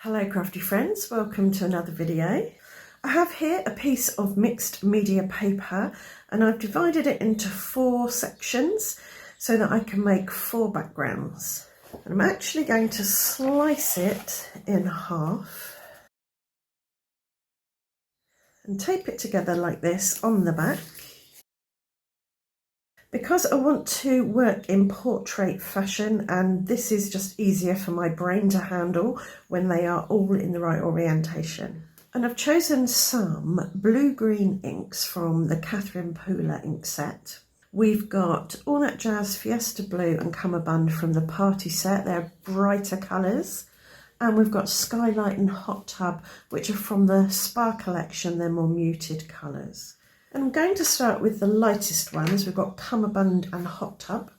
Hello crafty friends, welcome to another video. I have here a piece of mixed media paper and I've divided it into 4 sections so that I can make 4 backgrounds. And I'm actually going to slice it in half and tape it together like this on the back. Because I want to work in portrait fashion, and this is just easier for my brain to handle when they are all in the right orientation. And I've chosen some blue-green inks from the Catherine Pooler ink set. We've got All That Jazz, Fiesta Blue and Cummerbund from the party set. They're brighter colours. And we've got Skylight and Hot Tub, which are from the Spa collection. They're more muted colours. And I'm going to start with the lightest ones. We've got Cummerbund and Hot Tub.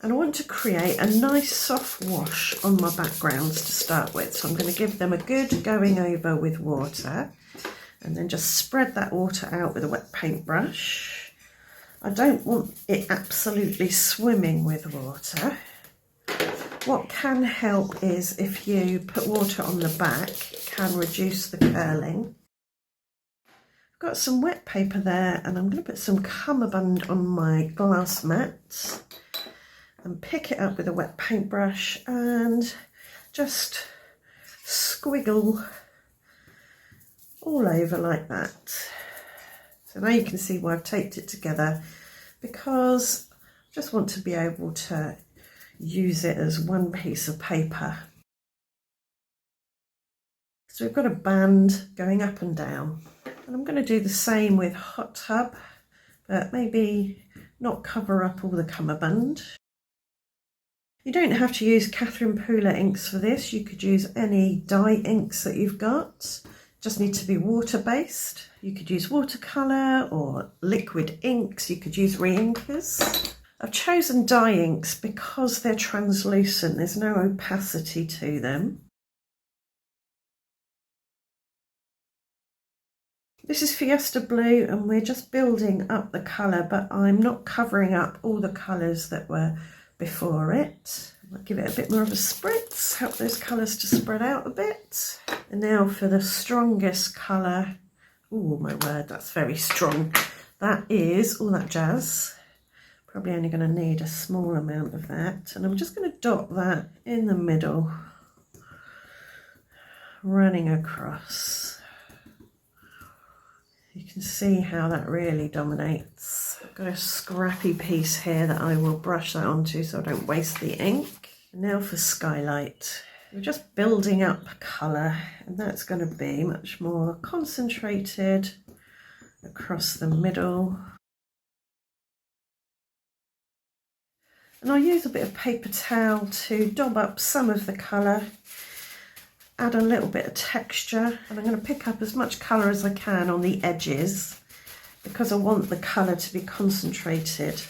And I want to create a nice soft wash on my backgrounds to start with. So I'm going to give them a good going over with water. And then just spread that water out with a wet paintbrush. I don't want it absolutely swimming with water. What can help is if you put water on the back, it can reduce the curling. I've got some wet paper there and I'm going to put some Cummerbund on my glass mat and pick it up with a wet paintbrush and just squiggle all over like that. So now you can see why I've taped it together, because I just want to be able to use it as one piece of paper. So we've got a band going up and down. And I'm going to do the same with Hot Tub, but maybe not cover up all the Cummerbund. You don't have to use Catherine Pooler inks for this. You could use any dye inks that you've got. Just need to be water-based. You could use watercolour or liquid inks. You could use re-inkers. I've chosen dye inks because they're translucent. There's no opacity to them. This is Fiesta Blue and we're just building up the colour, but I'm not covering up all the colours that were before it. I'll give it a bit more of a spritz, help those colours to spread out a bit. And now for the strongest colour. Oh my word, that's very strong. That is All That Jazz. Probably only going to need a small amount of that. And I'm just going to dot that in the middle, running across. You can see how that really dominates. I've got a scrappy piece here that I will brush that onto so I don't waste the ink. And now for Skylight. We're just building up colour, and that's going to be much more concentrated across the middle. And I'll use a bit of paper towel to daub up some of the colour. Add a little bit of texture, and I'm going to pick up as much colour as I can on the edges because I want the colour to be concentrated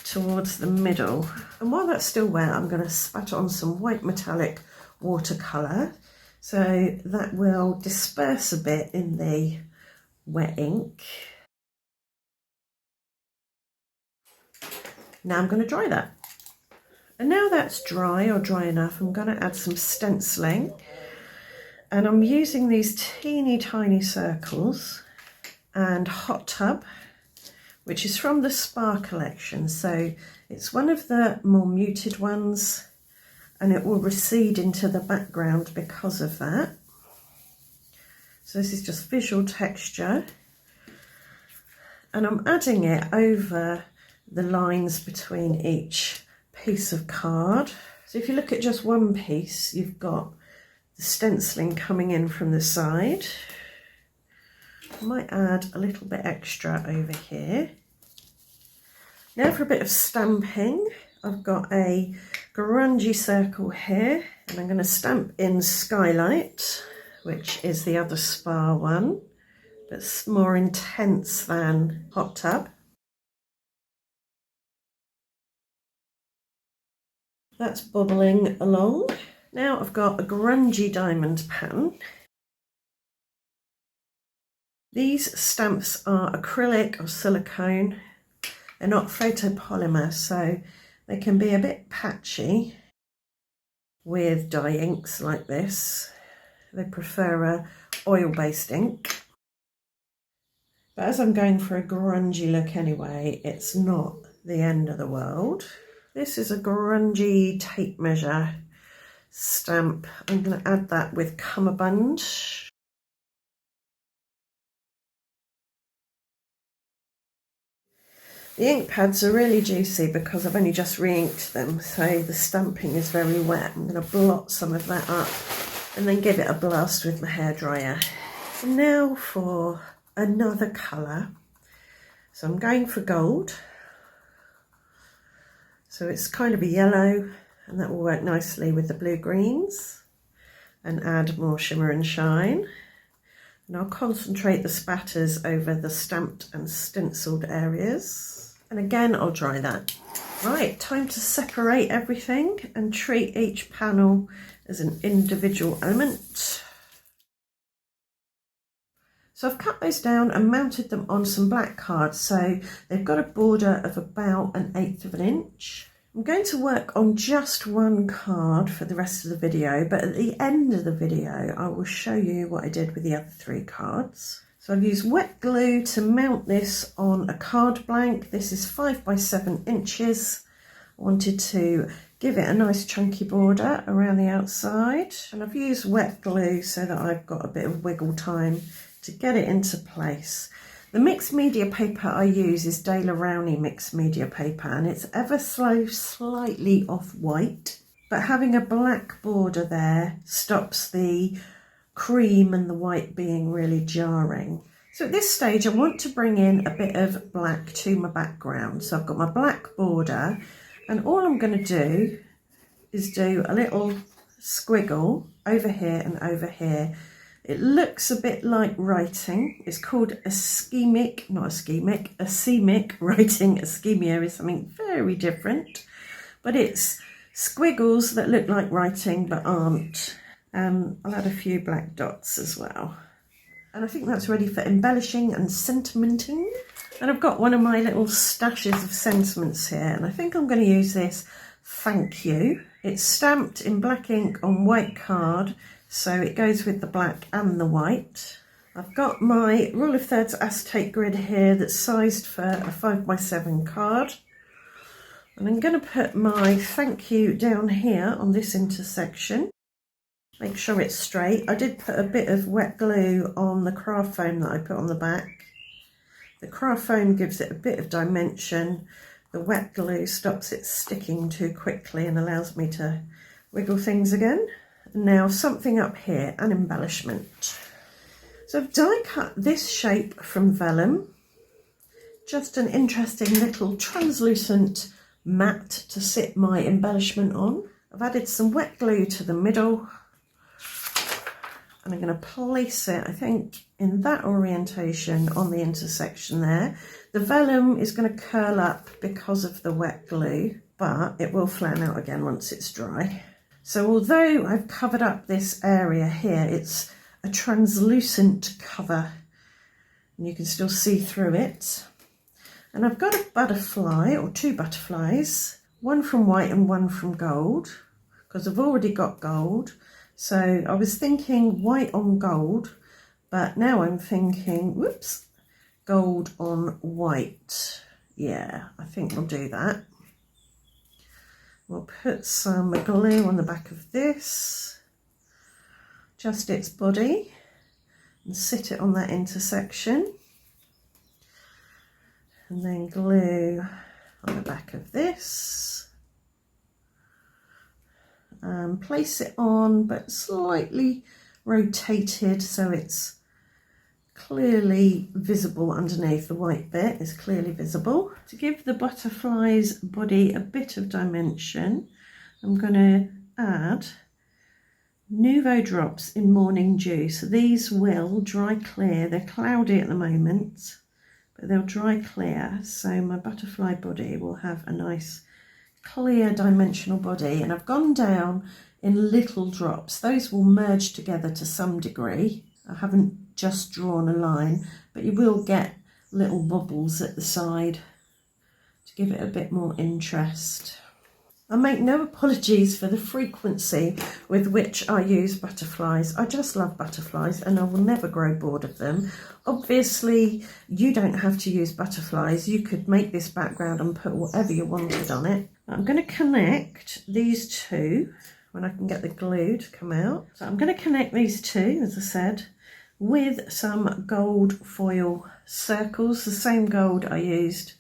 towards the middle. And while that's still wet, I'm going to spatter on some white metallic watercolour so that will disperse a bit in the wet ink. Now I'm going to dry that. And now that's dry or dry enough, I'm going to add some stenciling. And I'm using these teeny tiny circles and Hot Tub, which is from the Spa collection. So it's one of the more muted ones and it will recede into the background because of that. So this is just visual texture. And I'm adding it over the lines between each piece of card. So if you look at just one piece, you've got the stenciling coming in from the side. I might add a little bit extra over here. Now for a bit of stamping, I've got a grungy circle here and I'm going to stamp in Skylight, which is the other Spa one, but it's more intense than Hot Tub. That's bubbling along. Now I've got a grungy diamond pattern. These stamps are acrylic or silicone. They're not photopolymer, so they can be a bit patchy with dye inks like this. They prefer a oil-based ink. But as I'm going for a grungy look anyway, it's not the end of the world. This is a grungy tape measure stamp. I'm going to add that with cummerbund. The ink pads are really juicy because I've only just re-inked them, so the stamping is very wet. I'm going to blot some of that up and then give it a blast with my hairdryer. So now for another colour. So I'm going for gold. So it's kind of a yellow, and that will work nicely with the blue greens and add more shimmer and shine. And I'll concentrate the spatters over the stamped and stenciled areas. And again, I'll dry that. Right, time to separate everything and treat each panel as an individual element. So I've cut those down and mounted them on some black card, so they've got a border of about 1/8 of an inch. I'm going to work on just one card for the rest of the video, but at the end of the video I will show you what I did with the other 3 cards. So I've used wet glue to mount this on a card blank. This is 5 by 7 inches. I wanted to give it a nice chunky border around the outside, and I've used wet glue so that I've got a bit of wiggle time to get it into place. The mixed media paper I use is Daler Rowney mixed media paper, and it's ever so slightly off-white, but having a black border there stops the cream and the white being really jarring. So at this stage I want to bring in a bit of black to my background. So I've got my black border, and all I'm going to do is do a little squiggle over here and over here. It looks a bit like writing. It's called ischemic, not ischemic, ischemic writing. Ischemia is something very different, but it's squiggles that look like writing but aren't. I'll add a few black dots as well. And I think that's ready for embellishing and sentimenting. And I've got one of my little stashes of sentiments here, and I think I'm going to use this thank you. It's stamped in black ink on white card, so it goes with the black and the white. I've got my rule of thirds acetate grid here that's sized for a 5 by 7 card. And I'm going to put my thank you down here on this intersection. Make sure it's straight. I did put a bit of wet glue on the craft foam that I put on the back. The craft foam gives it a bit of dimension. The wet glue stops it sticking too quickly and allows me to wiggle things again. Now something up here, an embellishment. So I've die cut this shape from vellum. Just an interesting little translucent mat to sit my embellishment on. I've added some wet glue to the middle, and I'm going to place it, I think, in that orientation on the intersection there. The vellum is going to curl up because of the wet glue, but it will flatten out again once it's dry. So although I've covered up this area here, it's a translucent cover, and you can still see through it. And I've got a butterfly, or 2 butterflies, one from white and one from gold, because I've already got gold. So I was thinking white on gold, but now I'm thinking, whoops, gold on white. Yeah, I think we'll do that. We'll put some glue on the back of this, just its body, and sit it on that intersection. And then glue on the back of this. Place it on, but slightly rotated so it's clearly visible underneath. The white bit is clearly visible. To give the butterfly's body a bit of dimension, I'm going to add Nouveau drops in Morning Dew. So these will dry clear. They're cloudy at the moment, but they'll dry clear. So my butterfly body will have a nice clear dimensional body, and I've gone down in little drops. Those will merge together to some degree. I haven't just drawn a line, but you will get little bubbles at the side to give it a bit more interest. I make no apologies for the frequency with which I use butterflies. I just love butterflies and I will never grow bored of them. Obviously, you don't have to use butterflies. You could make this background and put whatever you wanted on it. I'm going to connect these two when I can get the glue to come out. So I'm going to connect these two, as I said, with some gold foil circles, the same gold I used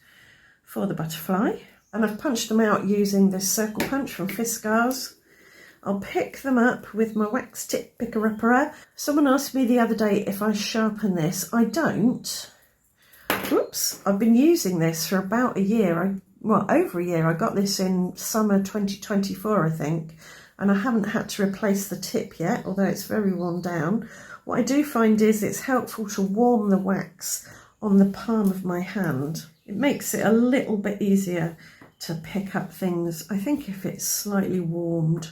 for the butterfly. And I've punched them out using this circle punch from Fiskars. I'll pick them up with my wax tip picker-upper. Someone asked me the other day if I sharpen this. I don't. Whoops, I've been using this for about a year. Well, over a year. I got this in summer 2024, I think. And I haven't had to replace the tip yet, although it's very worn down. What I do find is it's helpful to warm the wax on the palm of my hand. It makes it a little bit easier to pick up things, I think, if it's slightly warmed.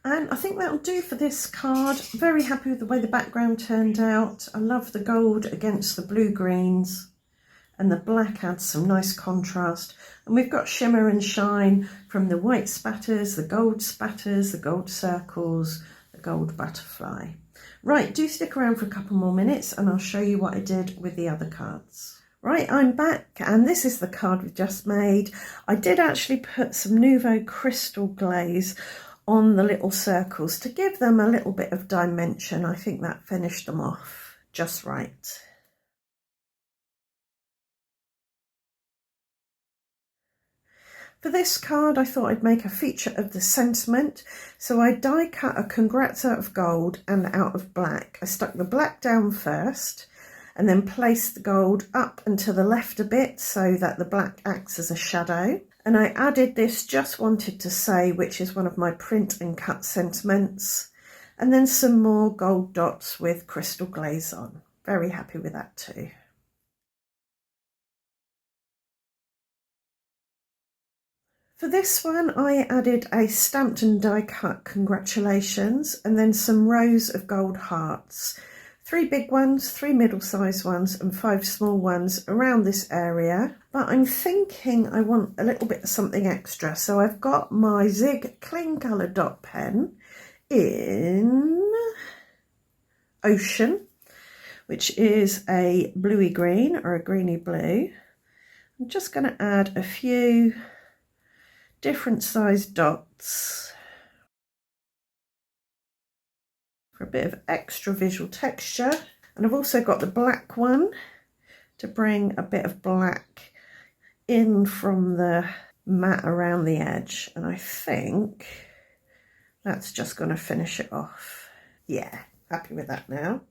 And I think that'll do for this card. Very happy with the way the background turned out. I love the gold against the blue greens, and the black adds some nice contrast. And we've got shimmer and shine from the white spatters, the gold circles, the gold butterfly. Right, do stick around for a couple more minutes and I'll show you what I did with the other cards. Right, I'm back and this is the card we've just made. I did actually put some Nouveau crystal glaze on the little circles to give them a little bit of dimension. I think that finished them off just right. For this card, I thought I'd make a feature of the sentiment. So I die cut a congrats out of gold and out of black. I stuck the black down first and then placed the gold up and to the left a bit so that the black acts as a shadow. And I added this just wanted to say, which is one of my print and cut sentiments. And then some more gold dots with crystal glaze on. Very happy with that too. For this one, I added a stamped and die cut congratulations and then some rows of gold hearts. 3 big ones, 3 middle-sized ones and 5 small ones around this area. But I'm thinking I want a little bit of something extra. So I've got my Zig Clean Colour dot pen in Ocean, which is a bluey green or a greeny blue. I'm just going to add a few different sized dots for a bit of extra visual texture. And I've also got the black one to bring a bit of black in from the mat around the edge. And I think that's just going to finish it off. Yeah, happy with that now.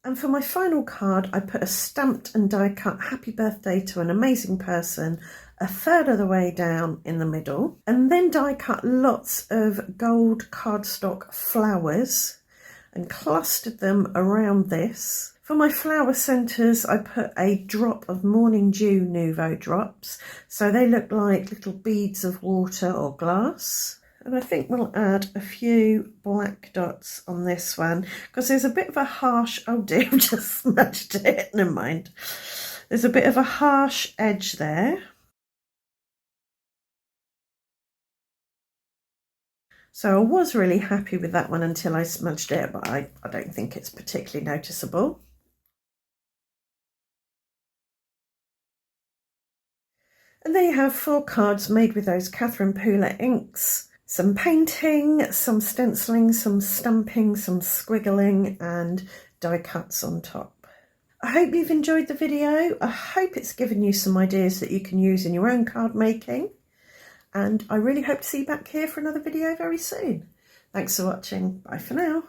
And for my final card, I put a stamped and die cut happy birthday to an amazing person a third of the way down in the middle, and then die cut lots of gold cardstock flowers and clustered them around this. For my flower centres, I put a drop of Morning Dew Nouveau drops, so they look like little beads of water or glass. And I think we'll add a few black dots on this one because there's a bit of a harsh, oh dear, I've just smudged it, never mind. There's a bit of a harsh edge there. So I was really happy with that one until I smudged it, but I don't think it's particularly noticeable. And there you have 4 cards made with those Catherine Pooler inks. Some painting, some stenciling, some stamping, some squiggling and die cuts on top. I hope you've enjoyed the video. I hope it's given you some ideas that you can use in your own card making. And I really hope to see you back here for another video very soon. Thanks for watching. Bye for now.